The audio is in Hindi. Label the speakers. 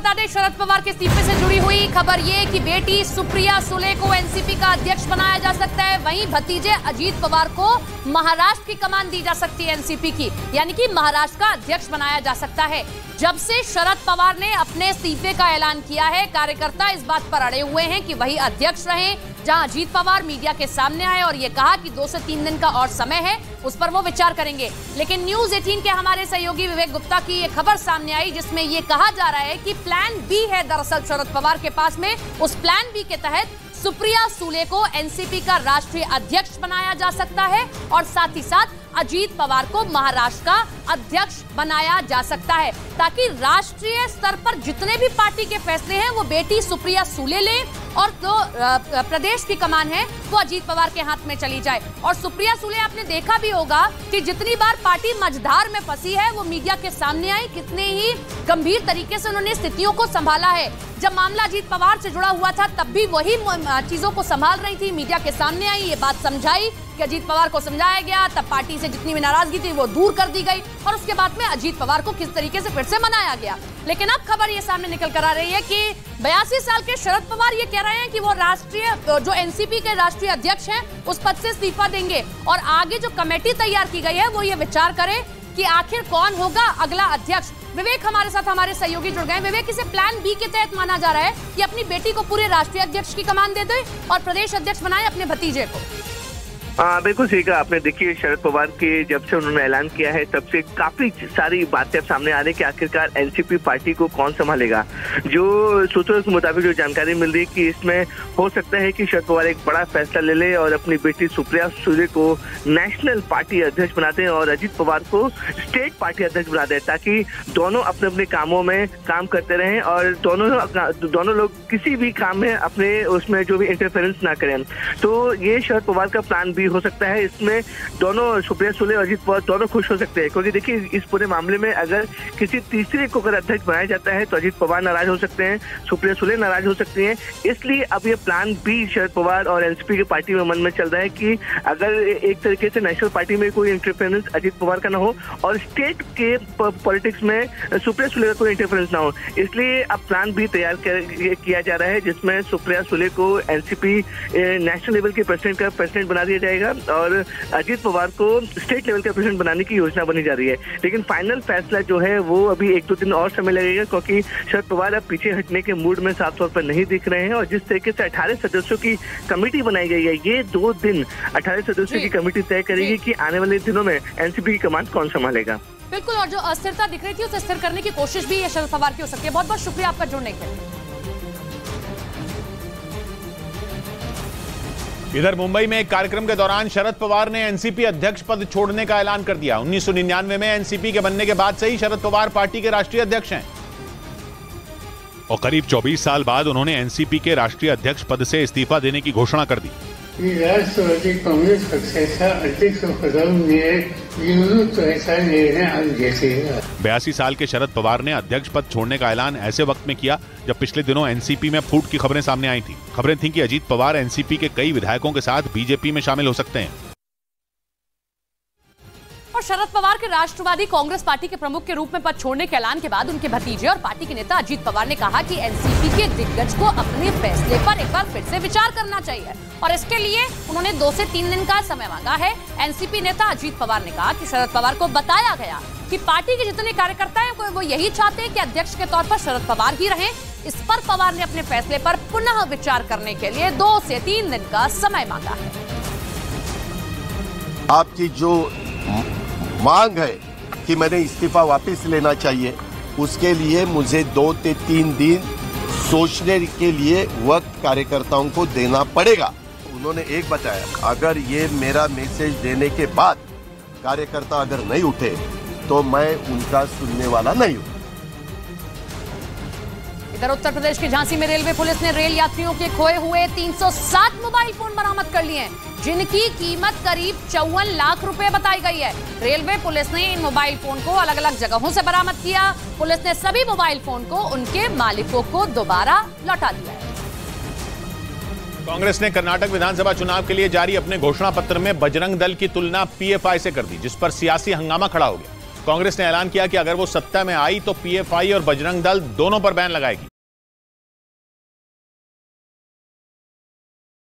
Speaker 1: बता दें, शरद पवार के इस्तीफे से जुड़ी हुई खबर ये कि बेटी सुप्रिया सुले को एनसीपी का अध्यक्ष बनाया जा सकता है, वहीं भतीजे अजीत पवार को महाराष्ट्र की कमान दी जा सकती है एनसीपी की, यानी कि महाराष्ट्र का अध्यक्ष बनाया जा सकता है। जब से शरद पवार ने अपने इस्तीफे का ऐलान किया है, कार्यकर्ता इस बात पर अड़े हुए हैं कि वही अध्यक्ष रहें। जहां अजीत पवार मीडिया के सामने आए और ये कहा कि 2 से 3 दिन का और समय है, उस पर वो विचार करेंगे। लेकिन न्यूज 18 के हमारे सहयोगी विवेक गुप्ता की ये खबर सामने आई, जिसमें ये कहा जा रहा है कि प्लान बी है दरअसल शरद पवार के पास में। उस प्लान बी के तहत सुप्रिया सुले को एनसीपी का राष्ट्रीय अध्यक्ष बनाया जा सकता है और साथ ही साथ अजीत पवार को महाराष्ट्र का अध्यक्ष बनाया जा सकता है, ताकि राष्ट्रीय स्तर पर जितने भी पार्टी के फैसले हैं वो बेटी सुप्रिया सुले ले और जो प्रदेश की कमान है वो अजीत पवार के हाथ में चली जाए। और सुप्रिया सुले, आपने देखा भी होगा कि जितनी बार पार्टी मझधार में फंसी है वो मीडिया के सामने आई, कितने ही गंभीर तरीके से उन्होंने स्थितियों को संभाला है। जब मामला अजीत पवार से जुड़ा हुआ था तब भी वही चीजों को संभाल रही थी, मीडिया के सामने आई, ये बात समझाई कि अजीत पवार को समझाया गया, तब पार्टी से जितनी भी नाराजगी थी वो दूर कर दी गई और उसके बाद में अजीत पवार को किस तरीके से फिर से मनाया गया। लेकिन अब खबर ये सामने निकल कर आ रही है कि 82 साल के शरद पवार ये कह रहे हैं कि वो राष्ट्रीय जो एनसीपी के राष्ट्रीय अध्यक्ष हैं उस पद से इस्तीफा देंगे और आगे जो कमेटी तैयार की गई है वो ये विचार करे कि आखिर कौन होगा अगला अध्यक्ष। विवेक हमारे साथ, हमारे सहयोगी जुड़ गए। विवेक, इसे प्लान बी के तहत माना जा रहा है कि अपनी बेटी को पूरे राष्ट्रीय अध्यक्ष की कमान दे दे और प्रदेश अध्यक्ष बनाए अपने भतीजे को।
Speaker 2: बिल्कुल सही कहा आपने। देखिए, शरद पवार के जब से उन्होंने ऐलान किया है तब से काफी सारी बातें अब सामने आ रही है कि आखिरकार एनसीपी पार्टी को कौन संभालेगा। जो सूत्रों के मुताबिक जो जानकारी मिल रही है कि इसमें हो सकता है कि शरद पवार एक बड़ा फैसला ले ले और अपनी बेटी सुप्रिया सुले को नेशनल पार्टी अध्यक्ष बना दें और अजीत पवार को स्टेट पार्टी अध्यक्ष बना दें, ताकि दोनों अपने अपने कामों में काम करते रहें और दोनों लोग किसी भी काम में अपने उसमें जो भी इंटरफेरेंस ना करें। तो ये शरद पवार का प्लान भी हो सकता है। इसमें दोनों सुप्रिया सुले और अजीत पवार दोनों खुश हो सकते हैं, क्योंकि देखिए इस पूरे मामले में अगर किसी तीसरे को अगर अध्यक्ष बनाया जाता है तो अजीत पवार नाराज हो सकते हैं, सुप्रिया सुले नाराज हो सकती हैं। इसलिए अब ये प्लान बी शरद पवार और एनसीपी की पार्टी में मन में चल रहा है कि अगर एक तरीके से नेशनल पार्टी में कोई इंटरफेरेंस अजीत पवार का ना हो और स्टेट के पॉलिटिक्स में सुप्रिया सुले का कोई इंटरफेरेंस ना हो, इसलिए अब प्लान बी तैयार किया जा रहा है, जिसमें सुप्रिया सुले को एनसीपी नेशनल लेवल के प्रेसिडेंट बना दिया जाएगा और अजीत पवार को स्टेट लेवल का प्रेसिडेंट बनाने की योजना बनी जा रही है। लेकिन फाइनल फैसला जो है वो अभी 1-2 दिन और समय लगेगा, क्योंकि शरद पवार अब पीछे हटने के मूड में साफ तौर पर नहीं दिख रहे हैं और जिस तरीके से 18 सदस्यों की कमेटी बनाई गई है, ये 2 दिन 18 सदस्यों की कमेटी तय करेगी कि आने वाले दिनों में एनसीपी की कमान कौन संभालेगा।
Speaker 1: बिल्कुल, और जो अस्थिरता दिख रही थी उसे स्थिर करने की कोशिश भी शरद पवार की हो सकती है। बहुत बहुत शुक्रिया आपका जुड़ने के लिए।
Speaker 3: इधर मुंबई में एक कार्यक्रम के दौरान शरद पवार ने एनसीपी अध्यक्ष पद छोड़ने का ऐलान कर दिया। 1999 में एनसीपी के बनने के बाद से ही शरद पवार पार्टी के राष्ट्रीय अध्यक्ष हैं और करीब 24 साल बाद उन्होंने एनसीपी के राष्ट्रीय अध्यक्ष पद से इस्तीफा देने की घोषणा कर दी।
Speaker 4: राष्ट्रवादी कांग्रेस पक्षाचा अध्यक्ष पदावर तो ऐसा निर्णय आज घेतलेला।
Speaker 3: 82 साल के शरद पवार ने अध्यक्ष पद छोड़ने का ऐलान ऐसे वक्त में किया जब पिछले दिनों एनसीपी में फूट की खबरें सामने आई थी। खबरें थीं कि अजीत पवार एनसीपी के कई विधायकों के साथ बीजेपी में शामिल हो सकते हैं।
Speaker 1: और शरद पवार के राष्ट्रवादी कांग्रेस पार्टी के प्रमुख के रूप में पद छोड़ने के ऐलान के बाद उनके भतीजे और पार्टी के नेता अजीत पवार ने कहा कि एनसीपी के दिग्गज को अपने फैसले पर एक बार फिर से विचार करना चाहिए और इसके लिए उन्होंने 2 से 3 दिन का समय मांगा है। एनसीपी नेता अजीत पवार ने कहा कि शरद पवार को बताया गया कि पार्टी के जितने कार्यकर्ता हैं वो यही चाहते हैं कि अध्यक्ष के तौर पर शरद पवार ही रहें। इस पर पवार ने अपने फैसले पर पुनः विचार करने के लिए 2 से 3 दिन का समय मांगा है।
Speaker 5: आपकी जो मांग है कि मैंने इस्तीफा वापस लेना चाहिए, उसके लिए मुझे 2 से 3 दिन सोचने के लिए वक्त कार्यकर्ताओं को देना पड़ेगा। उन्होंने एक बताया, अगर ये मेरा मैसेज देने के बाद कार्यकर्ता अगर नहीं उठे तो मैं उनका सुनने वाला नहीं हूँ।
Speaker 1: इधर उत्तर प्रदेश के झांसी में रेलवे पुलिस ने रेल यात्रियों के खोए हुए 307 मोबाइल फोन बरामद कर लिए हैं, जिनकी कीमत करीब 54 लाख रुपए बताई गई है। रेलवे पुलिस ने इन मोबाइल फोन को अलग अलग जगहों से बरामद किया। पुलिस ने सभी मोबाइल फोन को उनके मालिकों को दोबारा लौटा दिया है।
Speaker 3: कांग्रेस ने कर्नाटक विधानसभा चुनाव के लिए जारी अपने घोषणा पत्र में बजरंग दल की तुलना पीएफआई से कर दी, जिस पर सियासी हंगामा खड़ा हो गया। कांग्रेस ने ऐलान किया कि अगर वो सत्ता में आई तो पीएफआई और बजरंग दल दोनों पर बैन लगाएगी।